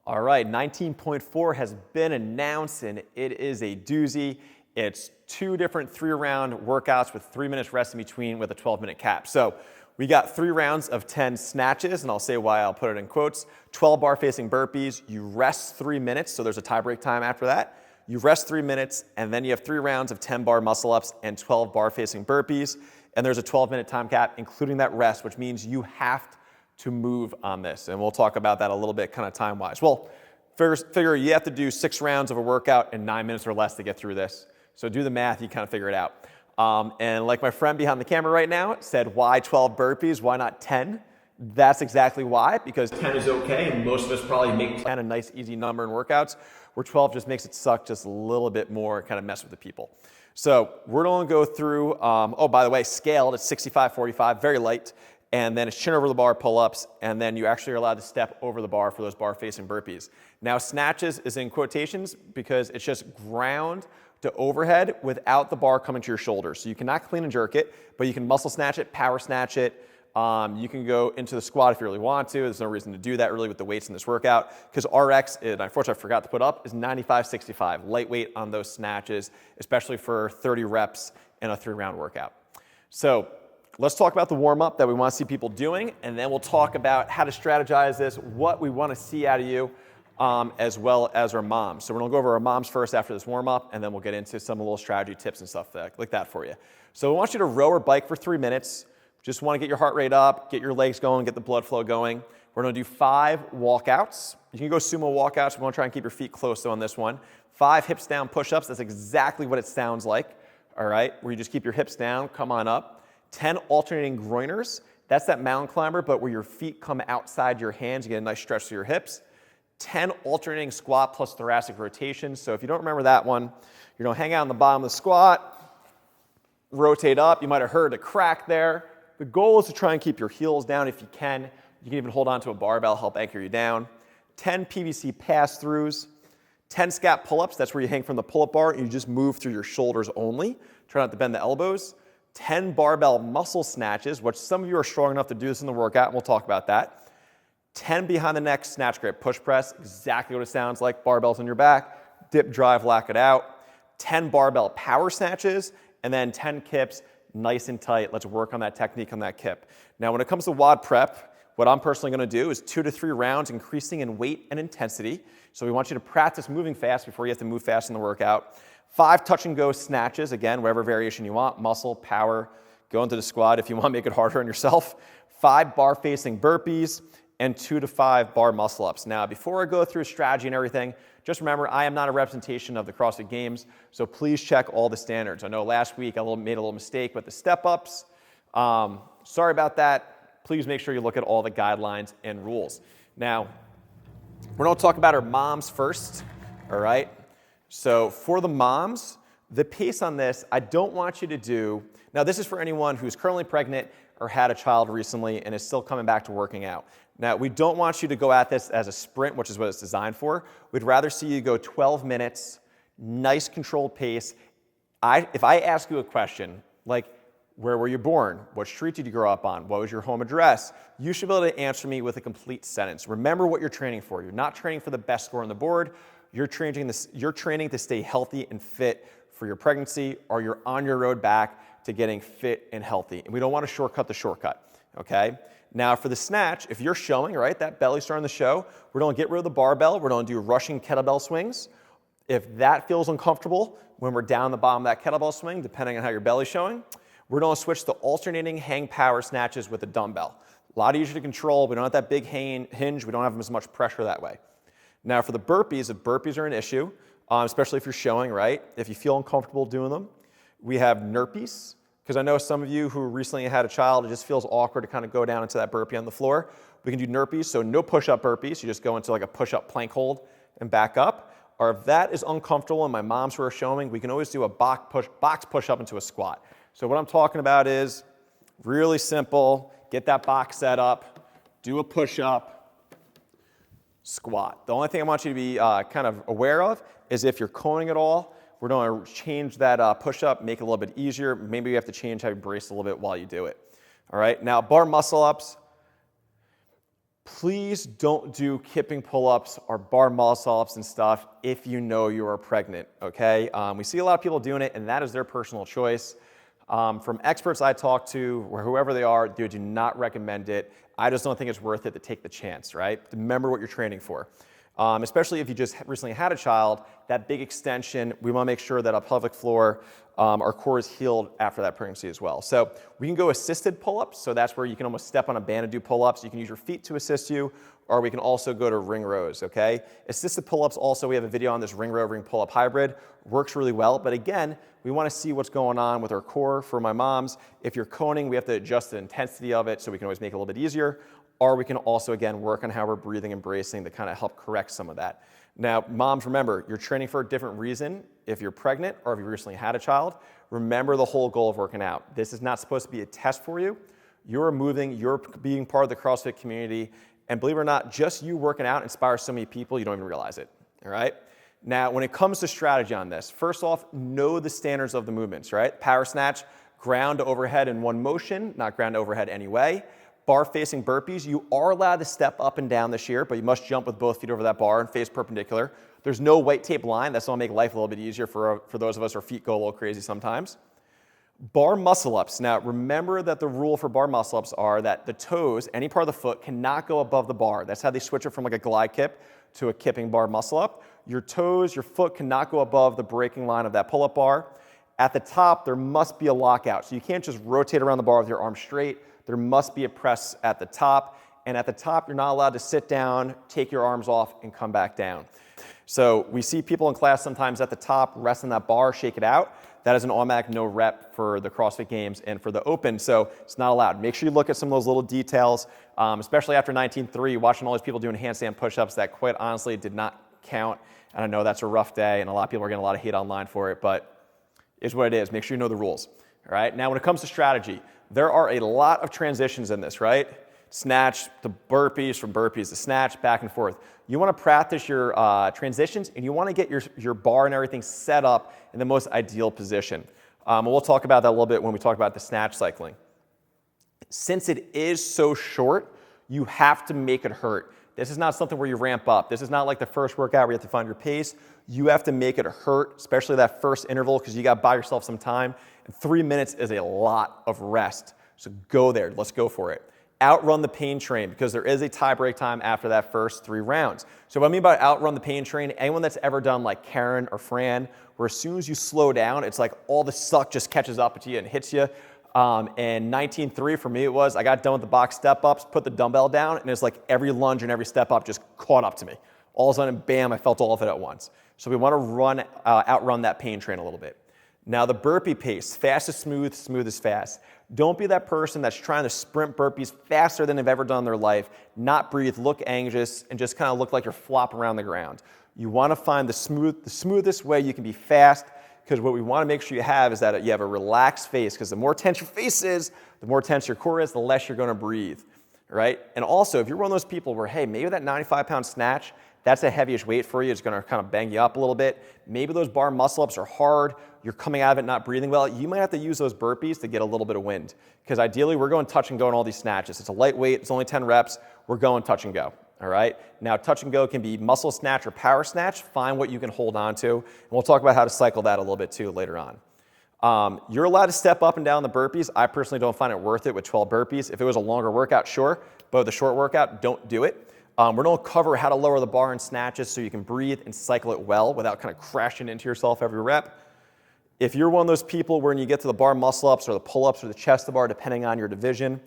All right, 19.4 has been announced and it is a doozy. It's 2 different 3-round workouts with 3 minutes rest in between with a 12-minute cap. So we got 3 rounds of 10 snatches, and I'll say why, I'll put it in quotes. 12 bar facing burpees, you rest 3 minutes, so there's a tie break time after that. You rest 3 minutes, and then you have 3 rounds of 10 bar muscle ups and 12 bar facing burpees, and there's a 12-minute time cap, including that rest, which means you have to move on this, and we'll talk about that a little bit kind of time-wise. Well, figure you have to do 6 rounds of a workout in 9 minutes or less to get through this. So do the math, you kind of figure it out. And like my friend behind the camera right now said, why 12 burpees, why not 10? That's exactly why, because 10 is okay, and most of us probably make 10 a nice easy number in workouts, where 12 just makes it suck just a little bit more, kind of mess with the people. So we're gonna go through, oh, by the way, scaled, it's 65-45, very light. And then it's chin over the bar pull-ups, and then you actually are allowed to step over the bar for those bar facing burpees. Now snatches is in quotations because it's just ground to overhead without the bar coming to your shoulders. So you cannot clean and jerk it, but you can muscle snatch it, power snatch it. You can go into the squat if you really want to. There's no reason to do that really with the weights in this workout, because RX, and unfortunately I forgot to put up, is 95-65, lightweight on those snatches, especially for 30 reps in a 3-round workout. So let's talk about the warm-up that we want to see people doing, and then we'll talk about how to strategize this, what we want to see out of you, as well as our moms. So we're going to go over our moms first after this warm-up, and then we'll get into some little strategy tips and stuff like that for you. So I want you to row or bike for 3 minutes. Just want to get your heart rate up, get your legs going, get the blood flow going. We're going to do 5 walkouts. You can go sumo walkouts. We want to try and keep your feet close on this one. 5 hips down push-ups. That's exactly what it sounds like, all right, where you just keep your hips down, come on up. 10 alternating groiners. That's that mountain climber, but where your feet come outside your hands, you get a nice stretch to your hips. 10 alternating squat plus thoracic rotations. So if you don't remember that one, you're gonna hang out on the bottom of the squat, rotate up. You might have heard a crack there. The goal is to try and keep your heels down if you can. You can even hold on to a barbell, help anchor you down. 10 PVC Pass Throughs. 10 Scap Pull-ups. That's where you hang from the pull-up bar and you just move through your shoulders only. Try not to bend the elbows. 10 barbell muscle snatches, which some of you are strong enough to do this in the workout, and we'll talk about that. 10 behind the neck snatch grip push press, exactly what it sounds like, barbells on your back, dip, drive, lock it out. 10 barbell power snatches, and then 10 kips, nice and tight. Let's work on that technique on that kip. Now, when it comes to WOD prep, what I'm personally gonna do is 2 to 3 rounds, increasing in weight and intensity. So we want you to practice moving fast before you have to move fast in the workout. 5 touch and go snatches, again, whatever variation you want, muscle, power, go into the squat if you want to make it harder on yourself. 5 bar facing burpees, and 2 to 5 bar muscle ups. Now, before I go through strategy and everything, just remember, I am not a representation of the CrossFit Games, so please check all the standards. I know last week I made a little mistake with the step ups. Sorry about that. Please make sure you look at all the guidelines and rules. Now, we're going to talk about our moms first, all right? So for the moms, the pace on this, I don't want you to do, now this is for anyone who's currently pregnant or had a child recently and is still coming back to working out. Now, we don't want you to go at this as a sprint, which is what it's designed for. We'd rather see you go 12 minutes, nice controlled pace. If I ask you a question, like, where were you born? What street did you grow up on? What was your home address? You should be able to answer me with a complete sentence. Remember what you're training for. You're not training for the best score on the board. You're training to stay healthy and fit for your pregnancy, or you're on your road back to getting fit and healthy. And we don't want to shortcut the shortcut, okay? Now for the snatch, if you're showing, right, that belly starting to show, we're going to get rid of the barbell. We're going to do rushing kettlebell swings. If that feels uncomfortable when we're down the bottom of that kettlebell swing, depending on how your belly's showing, we're going to switch to alternating hang power snatches with a dumbbell. A lot easier to control. We don't have that big hinge. We don't have as much pressure that way. Now for the burpees, if burpees are an issue, especially if you're showing, right? If you feel uncomfortable doing them, we have nurpees, because I know some of you who recently had a child, it just feels awkward to kind of go down into that burpee on the floor. We can do nurpees, so no push-up burpees. You just go into like a push-up plank hold and back up. Or if that is uncomfortable and my moms who are showing, we can always do a box push-up into a squat. So what I'm talking about is really simple. Get that box set up, do a push-up, squat. The only thing I want you to be kind of aware of is if you're coning at all, we're going to change that push-up, make it a little bit easier. Maybe you have to change how you brace a little bit while you do it. All right, now bar muscle-ups. Please don't do kipping pull-ups or bar muscle-ups and stuff if you know you are pregnant, okay? We see a lot of people doing it, and that is their personal choice. From experts I talk to, or whoever they are, they do not recommend it. I just don't think it's worth it to take the chance, right? Remember what you're training for. Especially if you just recently had a child, that big extension, we want to make sure that our pelvic floor, our core is healed after that pregnancy as well. So we can go assisted pull-ups, so that's where you can almost step on a band and do pull-ups. You can use your feet to assist you, or we can also go to ring rows, okay? Assisted pull-ups also, we have a video on this ring row, ring pull-up hybrid. Works really well, but again, we want to see what's going on with our core. For my moms, if you're coning, we have to adjust the intensity of it so we can always make it a little bit easier. Or we can also, again, work on how we're breathing and bracing to kind of help correct some of that. Now, moms, remember, you're training for a different reason if you're pregnant or if you recently had a child. Remember the whole goal of working out. This is not supposed to be a test for you. You're moving, you're being part of the CrossFit community, and believe it or not, just you working out inspires so many people you don't even realize it, all right? Now, when it comes to strategy on this, first off, know the standards of the movements, right? Power snatch, ground to overhead in one motion, not ground to overhead anyway. Bar facing burpees, you are allowed to step up and down this year, but you must jump with both feet over that bar and face perpendicular. There's no white tape line. That's going to make life a little bit easier for those of us, our feet go a little crazy sometimes. Bar muscle-ups. Now, remember that the rule for bar muscle-ups are that the toes, any part of the foot, cannot go above the bar. That's how they switch it from like a glide kip to a kipping bar muscle-up. Your toes, your foot cannot go above the breaking line of that pull-up bar. At the top, there must be a lockout. So you can't just rotate around the bar with your arms straight. There must be a press at the top. And at the top, you're not allowed to sit down, take your arms off, and come back down. So we see people in class sometimes at the top, rest on that bar, shake it out. That is an automatic no rep for the CrossFit Games and for the Open, so it's not allowed. Make sure you look at some of those little details, especially after 19.3, watching all these people doing handstand push-ups that quite honestly did not count. And I know that's a rough day, and a lot of people are getting a lot of hate online for it, but it's what it is. Make sure you know the rules. All right, now when it comes to strategy, there are a lot of transitions in this, right? Snatch to burpees, from burpees to snatch, back and forth. You want to practice your transitions, and you want to get your bar and everything set up in the most ideal position. We'll talk about that a little bit when we talk about the snatch cycling. Since it is so short, you have to make it hurt. This is not something where you ramp up. This is not like the first workout where you have to find your pace. You have to make it hurt, especially that first interval, because you got to buy yourself some time. And 3 minutes is a lot of rest. So go there. Let's go for it. Outrun the pain train, because there is a tie break time after that first 3 rounds. So what I mean by outrun the pain train, anyone that's ever done like Karen or Fran, where as soon as you slow down, it's like all the suck just catches up to you and hits you. And 19.3 for me it was, I got done with the box step-ups, put the dumbbell down, and it's like every lunge and every step-up just caught up to me. All of a sudden, bam, I felt all of it at once. So we want to outrun that pain train a little bit. Now the burpee pace, fast is smooth, smooth is fast. Don't be that person that's trying to sprint burpees faster than they've ever done in their life, not breathe, look anxious, and just kind of look like you're flopping around the ground. You want to find the smoothest way you can be fast, because what we want to make sure you have is that you have a relaxed face, because the more tense your face is, the more tense your core is, the less you're going to breathe, right? And also, if you're one of those people where, hey, maybe that 95-pound snatch, that's a heavyish weight for you, it's going to kind of bang you up a little bit. Maybe those bar muscle-ups are hard, you're coming out of it not breathing well, you might have to use those burpees to get a little bit of wind, because ideally we're going touch and go in all these snatches. It's a lightweight, it's only 10 reps, we're going touch and go. All right. Now, touch and go can be muscle snatch or power snatch. Find what you can hold on to. And we'll talk about how to cycle that a little bit too later on. You're allowed to step up and down the burpees. I personally don't find it worth it with 12 burpees. If it was a longer workout, sure. But with a short workout, don't do it. We're going to cover how to lower the bar in snatches so you can breathe and cycle it well without kind of crashing into yourself every rep. If you're one of those people where when you get to the bar muscle-ups or the pull-ups or the chest to bar, depending on your division,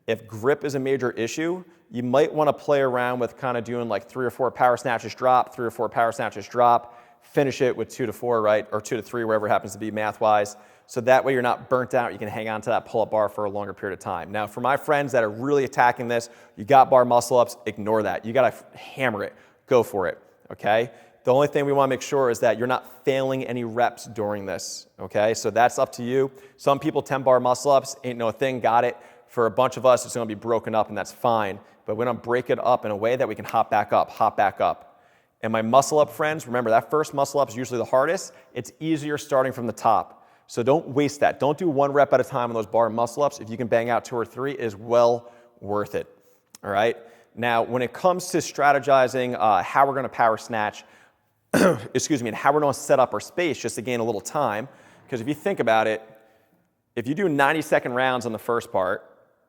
if grip is a major issue, you might want to play around with kind of doing like 3 or 4 power snatches drop, 3 or 4 power snatches drop, finish it with 2 to 4, right? Or 2 to 3, wherever it happens to be math-wise. So that way you're not burnt out. You can hang on to that pull-up bar for a longer period of time. Now, for my friends that are really attacking this, you got bar muscle-ups, ignore that. You got to hammer it. Go for it, okay? The only thing we want to make sure is that you're not failing any reps during this, okay? So that's up to you. Some people 10 bar muscle-ups, ain't no thing, got it. For a bunch of us, it's going to be broken up, and that's fine. But we're going to break it up in a way that we can hop back up, hop back up. And my muscle-up friends, remember, that first muscle-up is usually the hardest. It's easier starting from the top. So don't waste that. Don't do 1 rep at a time on those bar muscle-ups. If you can bang out 2 or 3, it is well worth it. All right? Now, when it comes to strategizing how we're gonna power snatch, excuse me, and how we're gonna set up our space just to gain a little time, because if you think about it, if you do 90-second rounds on the first part,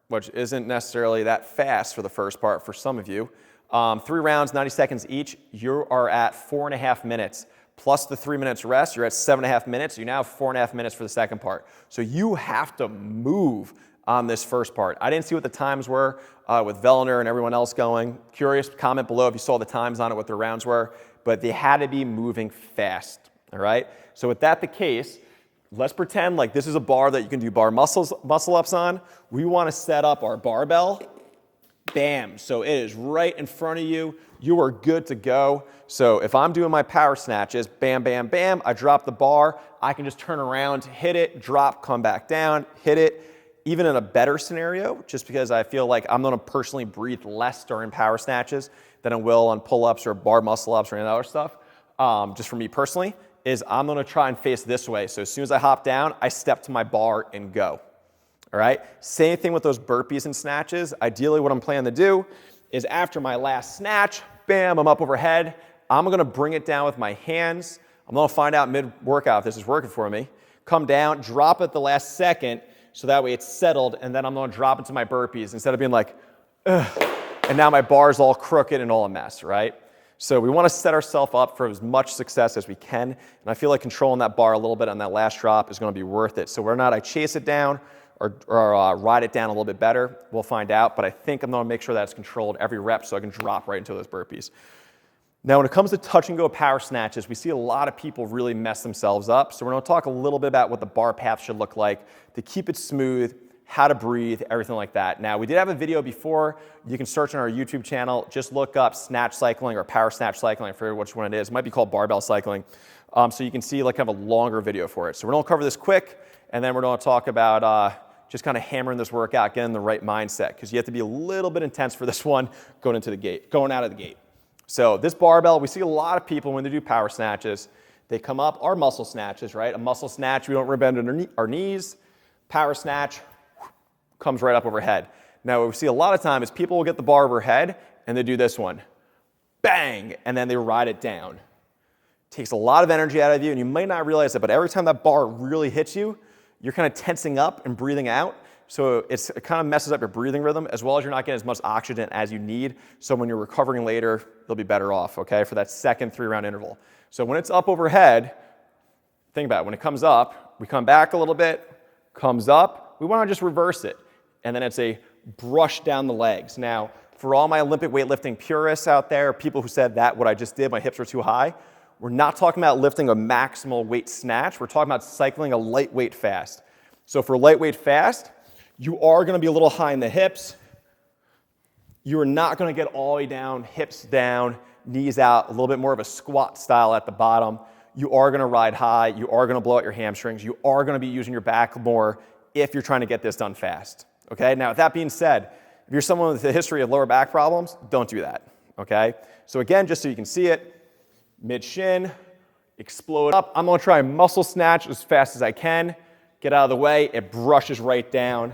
which isn't necessarily that fast for the first part for some of you, 3 rounds, 90 seconds each, you are at 4.5 minutes. Plus the 3 minutes rest, you're at 7.5 minutes. You now have 4.5 minutes for the second part. So you have to move on this first part. I didn't see what the times were with Vellner and everyone else going. Curious, comment below if you saw the times on it, what the rounds were, but they had to be moving fast, all right? So with that the case, let's pretend like this is a bar that you can do bar muscle ups on. We wanna set up our barbell. Bam, so it is right in front of you. You are good to go. So if I'm doing my power snatches, bam, bam, bam, I drop the bar, I can just turn around, hit it, drop, come back down, hit it. Even in a better scenario, just because I feel like I'm gonna personally breathe less during power snatches than I will on pull-ups or bar muscle ups or any other stuff, just for me personally, is I'm gonna try and face this way. So as soon as I hop down, I step to my bar and go. All right, same thing with those burpees and snatches. Ideally what I'm planning to do is after my last snatch, bam, I'm up overhead. I'm gonna bring it down with my hands. I'm gonna find out mid-workout if this is working for me. Come down, drop it the last second, so that way it's settled, and then I'm gonna drop into my burpees instead of being like, ugh, and now my bar's all crooked and all a mess, right? So we wanna set ourselves up for as much success as we can, and I feel like controlling that bar a little bit on that last drop is gonna be worth it. So whether or not I chase it down, or ride it down a little bit better, we'll find out, but I think I'm gonna make sure that it's controlled every rep so I can drop right into those burpees. Now when it comes to touch and go power snatches, we see a lot of people really mess themselves up, so we're gonna talk a little bit about what the bar path should look like to keep it smooth, how to breathe, everything like that. Now we did have a video before, you can search on our YouTube channel, just look up snatch cycling or power snatch cycling, I forget which one it is, it might be called barbell cycling, so you can see like kind of a longer video for it. So we're gonna cover this quick, and then we're gonna talk about just kind of hammering this workout, getting the right mindset, because you have to be a little bit intense for this one going out of the gate. So this barbell, we see a lot of people when they do power snatches, they come up, our muscle snatches, right? A muscle snatch, we don't bend our knees. Power snatch comes right up overhead. Now what we see a lot of time is people will get the bar overhead and they do this one. Bang, and then they ride it down. Takes a lot of energy out of you, and you might not realize it, but every time that bar really hits you, you're kind of tensing up and breathing out. So it kind of messes up your breathing rhythm, as well as you're not getting as much oxygen as you need. So when you're recovering later, you'll be better off, okay, for that second 3-round interval. So when it's up overhead, think about it. When it comes up, we come back a little bit, comes up, we want to just reverse it. And then it's a brush down the legs. Now, for all my Olympic weightlifting purists out there, people who said that what I just did, my hips were too high, we're not talking about lifting a maximal weight snatch. We're talking about cycling a lightweight fast. So for lightweight fast, you are going to be a little high in the hips. You are not going to get all the way down, hips down, knees out, a little bit more of a squat style at the bottom. You are going to ride high. You are going to blow out your hamstrings. You are going to be using your back more if you're trying to get this done fast. Okay? Now, with that being said, if you're someone with a history of lower back problems, don't do that. Okay? So again, just so you can see it, mid-shin, explode up. I'm gonna try muscle snatch as fast as I can. Get out of the way, it brushes right down.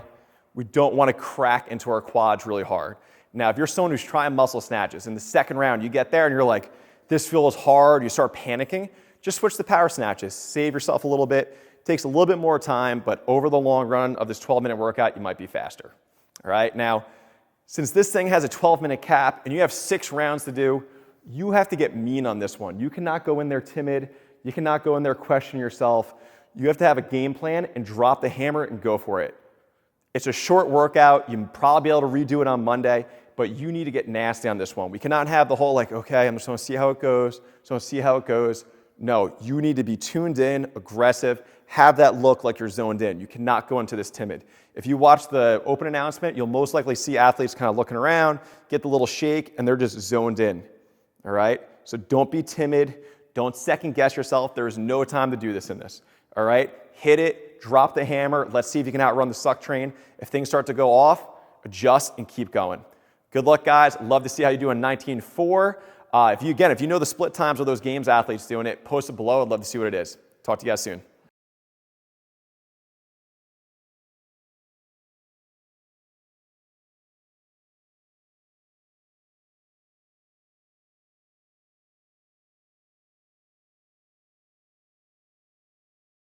We don't wanna crack into our quads really hard. Now, if you're someone who's trying muscle snatches, in the second round, you get there and you're like, this feels hard, you start panicking, just switch to power snatches. Save yourself a little bit. Takes a little bit more time, but over the long run of this 12-minute workout, you might be faster. All right, now, since this thing has a 12-minute cap and you have 6 rounds to do, you have to get mean on this one. You cannot go in there timid. You cannot go in there questioning yourself. You have to have a game plan and drop the hammer and go for it. It's a short workout. You'll probably be able to redo it on Monday, but you need to get nasty on this one. We cannot have the whole like, okay, I'm just gonna see how it goes. Just gonna see how it goes. No, you need to be tuned in, aggressive, have that look like you're zoned in. You cannot go into this timid. If you watch the open announcement, you'll most likely see athletes kind of looking around, get the little shake, and they're just zoned in. All right? So don't be timid. Don't second guess yourself. There is no time to do this in this. All right? Hit it, drop the hammer. Let's see if you can outrun the suck train. If things start to go off, adjust and keep going. Good luck, guys. Love to see how you do in 19.4. If you know the split times of those games athletes doing it, post it below. I'd love to see what it is. Talk to you guys soon.